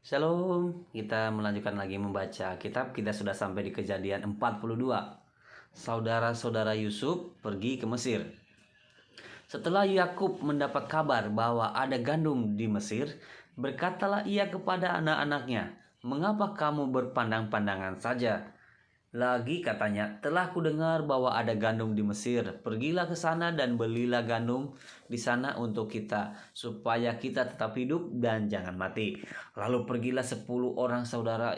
Shalom, kita melanjutkan lagi membaca kitab. Kita sudah sampai di Kejadian 42. Saudara-saudara Yusuf pergi ke Mesir. Setelah Yakub mendapat kabar bahwa ada gandum di Mesir, berkatalah ia kepada anak-anaknya, "Mengapa kamu berpandang-pandangan saja? Lagi katanya, telah kudengar bahwa ada gandum di Mesir. Pergilah ke sana dan belilah gandum di sana untuk kita, supaya kita tetap hidup dan jangan mati." Lalu pergilah 10 orang saudara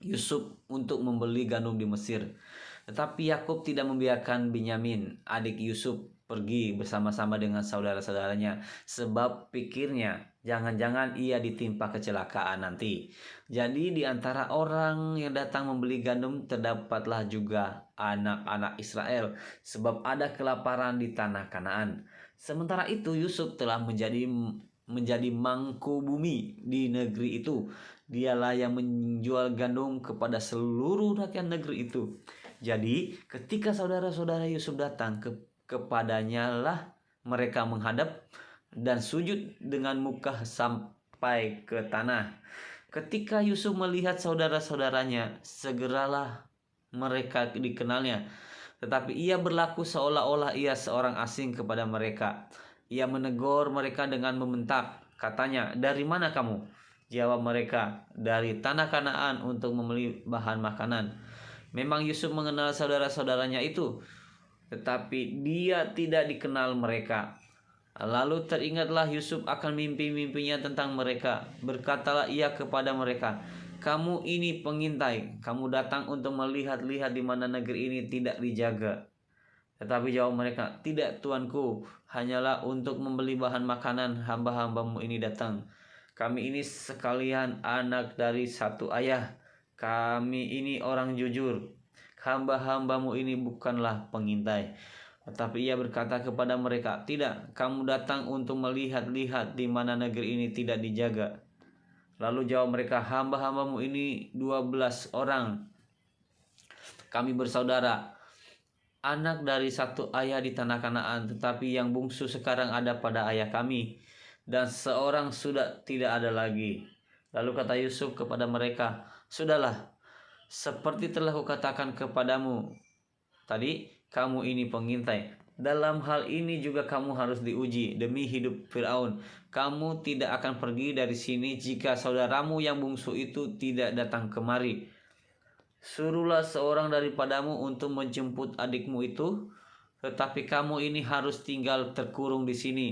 Yusuf untuk membeli gandum di Mesir. Tetapi Yakub tidak membiarkan Binyamin, adik Yusuf, pergi bersama-sama dengan saudara-saudaranya, sebab pikirnya jangan-jangan ia ditimpa kecelakaan nanti. Jadi di antara orang yang datang membeli gandum terdapatlah juga anak-anak Israel, sebab ada kelaparan di tanah Kanaan. Sementara itu Yusuf telah menjadi mangku bumi di negeri itu. Dialah yang menjual gandum kepada seluruh rakyat negeri itu. Jadi ketika saudara-saudara Yusuf datang kepadanya lah mereka menghadap dan sujud dengan muka sampai ke tanah. Ketika Yusuf melihat saudara-saudaranya, segeralah mereka dikenalnya. Tetapi ia berlaku seolah-olah ia seorang asing kepada mereka. Ia menegur mereka dengan membentak. Katanya, "Dari mana kamu?" Jawab mereka, "Dari tanah Kanaan untuk membeli bahan makanan." Memang Yusuf mengenal saudara-saudaranya itu, tetapi dia tidak dikenal mereka. Lalu teringatlah Yusuf akan mimpi-mimpinya tentang mereka. Berkatalah ia kepada mereka, "Kamu ini pengintai, kamu datang untuk melihat-lihat di mana negeri ini tidak dijaga." Tetapi jawab mereka, "Tidak, tuanku, hanyalah untuk membeli bahan makanan hamba-hambamu ini datang. Kami ini sekalian anak dari satu ayah. Kami ini orang jujur. Hamba-hambamu ini bukanlah pengintai." Tetapi ia berkata kepada mereka, "Tidak, kamu datang untuk melihat-lihat di mana negeri ini tidak dijaga." Lalu jawab mereka, "Hamba-hambamu ini 12 orang. Kami bersaudara, anak dari satu ayah di tanah Kanaan, tetapi yang bungsu sekarang ada pada ayah kami, dan seorang sudah tidak ada lagi." Lalu kata Yusuf kepada mereka, "Sudahlah, seperti telah kukatakan kepadamu tadi, kamu ini pengintai. Dalam hal ini juga kamu harus diuji demi hidup Firaun. Kamu tidak akan pergi dari sini jika saudaramu yang bungsu itu tidak datang kemari. Suruhlah seorang daripadamu untuk menjemput adikmu itu, tetapi kamu ini harus tinggal terkurung di sini.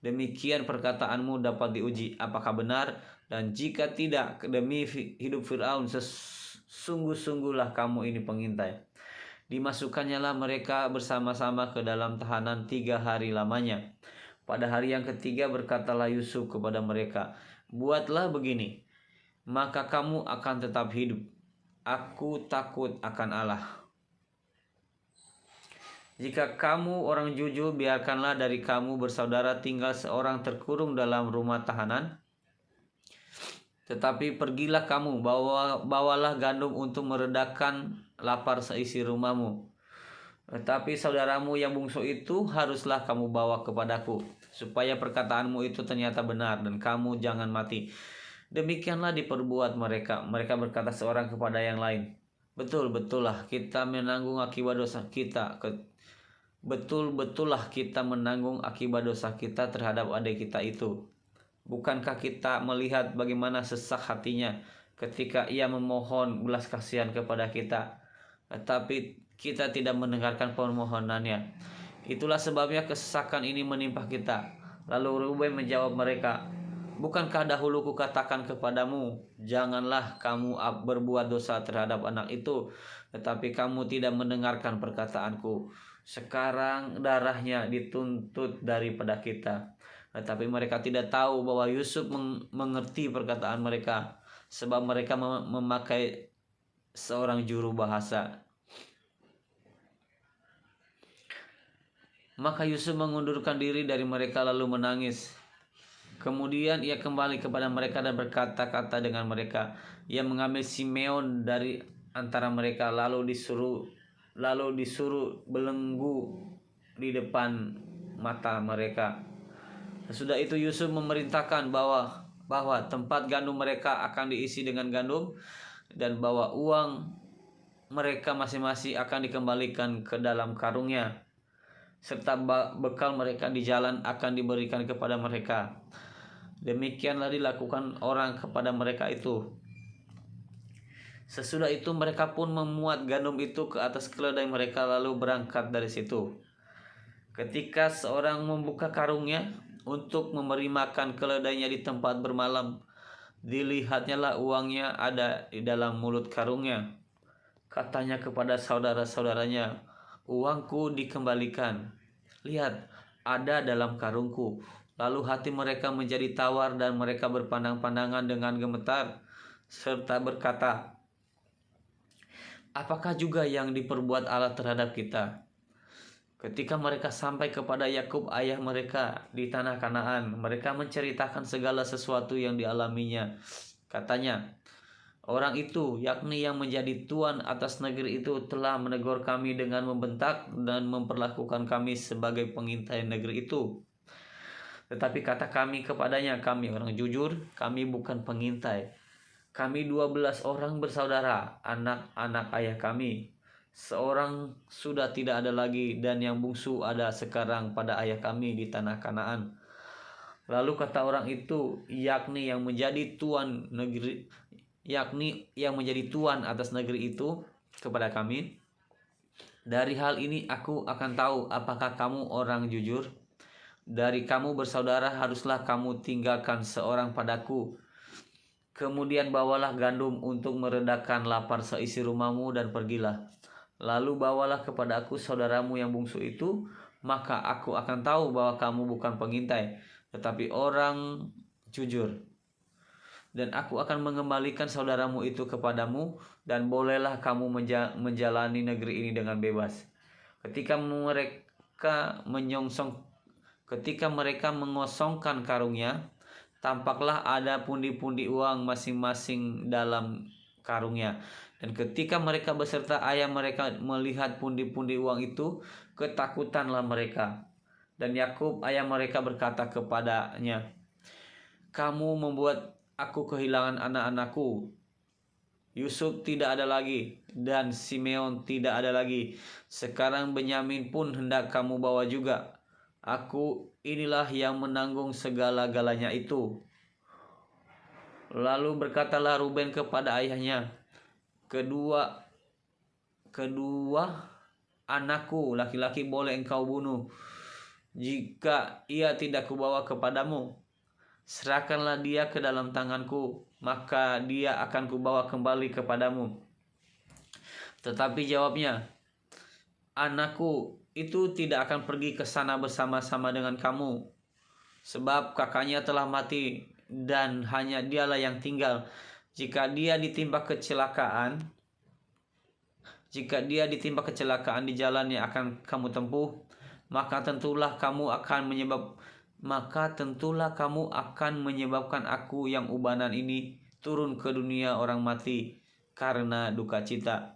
Demikian perkataanmu dapat diuji apakah benar, dan jika tidak, demi hidup Firaun sungguh-sungguhlah kamu ini pengintai." Dimasukkannya lah mereka bersama-sama ke dalam tahanan 3 hari lamanya. Pada hari yang ketiga berkatalah Yusuf kepada mereka, "Buatlah begini, maka kamu akan tetap hidup. Aku takut akan Allah. Jika kamu orang jujur, biarkanlah dari kamu bersaudara tinggal seorang terkurung dalam rumah tahanan. Tetapi pergilah kamu, bawalah gandum untuk meredakan lapar seisi rumahmu. Tetapi saudaramu yang bungsu itu haruslah kamu bawa kepadaku, supaya perkataanmu itu ternyata benar dan kamu jangan mati." Demikianlah diperbuat mereka. Mereka berkata seorang kepada yang lain, "Betul-betullah kita menanggung akibat dosa kita. Betul-betullah kita menanggung akibat dosa kita terhadap adik kita itu. Bukankah kita melihat bagaimana sesak hatinya ketika ia memohon belas kasihan kepada kita, tetapi kita tidak mendengarkan permohonannya. Itulah sebabnya kesesakan ini menimpa kita." Lalu Ruben menjawab mereka, "Bukankah dahulu kukatakan kepadamu, janganlah kamu berbuat dosa terhadap anak itu, tetapi kamu tidak mendengarkan perkataanku. Sekarang darahnya dituntut daripada kita." Tetapi mereka tidak tahu bahwa Yusuf mengerti perkataan mereka, sebab mereka memakai seorang juru bahasa. Maka Yusuf mengundurkan diri dari mereka lalu menangis. Kemudian ia kembali kepada mereka dan berkata-kata dengan mereka. Ia mengambil Simeon dari antara mereka lalu disuruh belenggu di depan mata mereka. Sesudah itu Yusuf memerintahkan bahwa bahwa tempat gandum mereka akan diisi dengan gandum, dan bahwa uang mereka masing-masing akan dikembalikan ke dalam karungnya, serta bekal mereka di jalan akan diberikan kepada mereka. Demikianlah dilakukan orang kepada mereka itu. Sesudah itu mereka pun memuat gandum itu ke atas keledai mereka lalu berangkat dari situ. Ketika seorang membuka karungnya untuk memberi makan keledainya di tempat bermalam, dilihatnya lah uangnya ada di dalam mulut karungnya. Katanya kepada saudara-saudaranya, "Uangku dikembalikan. Lihat, ada dalam karungku." Lalu hati mereka menjadi tawar dan mereka berpandang-pandangan dengan gemetar, serta berkata, "Apakah juga yang diperbuat Allah terhadap kita?" Ketika mereka sampai kepada Yakub ayah mereka di tanah Kanaan, mereka menceritakan segala sesuatu yang dialaminya. Katanya, "Orang itu, yakni yang menjadi tuan atas negeri itu, telah menegur kami dengan membentak dan memperlakukan kami sebagai pengintai negeri itu. Tetapi kata kami kepadanya, kami orang jujur, kami bukan pengintai. Kami 12 orang bersaudara, anak-anak ayah kami. Seorang sudah tidak ada lagi, dan yang bungsu ada sekarang pada ayah kami di tanah Kanaan." Lalu kata orang itu, yakni yang menjadi tuan atas negeri itu, kepada kami, "Dari hal ini aku akan tahu apakah kamu orang jujur. Dari kamu bersaudara haruslah kamu tinggalkan seorang padaku. Kemudian bawalah gandum untuk meredakan lapar seisi rumahmu dan pergilah. Lalu bawalah kepada aku saudaramu yang bungsu itu, maka aku akan tahu bahwa kamu bukan pengintai, tetapi orang jujur. Dan aku akan mengembalikan saudaramu itu kepadamu, dan bolehlah kamu menjalani negeri ini dengan bebas." Ketika mereka mengosongkan karungnya, tampaklah ada pundi-pundi uang masing-masing dalam karungnya. Dan ketika mereka beserta ayah mereka melihat pundi-pundi uang itu, ketakutanlah mereka. Dan Yakub ayah mereka berkata kepadanya, "Kamu membuat aku kehilangan anak-anakku. Yusuf tidak ada lagi, dan Simeon tidak ada lagi. Sekarang Benyamin pun hendak kamu bawa juga. Aku inilah yang menanggung segala-galanya itu." Lalu berkatalah Ruben kepada ayahnya, kedua anakku laki-laki boleh engkau bunuh. Jika ia tidak kubawa kepadamu, serahkanlah dia ke dalam tanganku, maka dia akan kubawa kembali kepadamu." Tetapi jawabnya, "Anakku itu tidak akan pergi ke sana bersama-sama dengan kamu, sebab kakaknya telah mati dan hanya dialah yang tinggal. Jika dia ditimpa kecelakaan di jalan yang akan kamu tempuh, maka tentulah kamu akan menyebabkan aku yang ubanan ini turun ke dunia orang mati karena duka cita."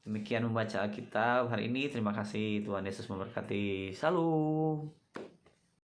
Demikian membaca Alkitab hari ini. Terima kasih. Tuhan Yesus memberkati. Salam.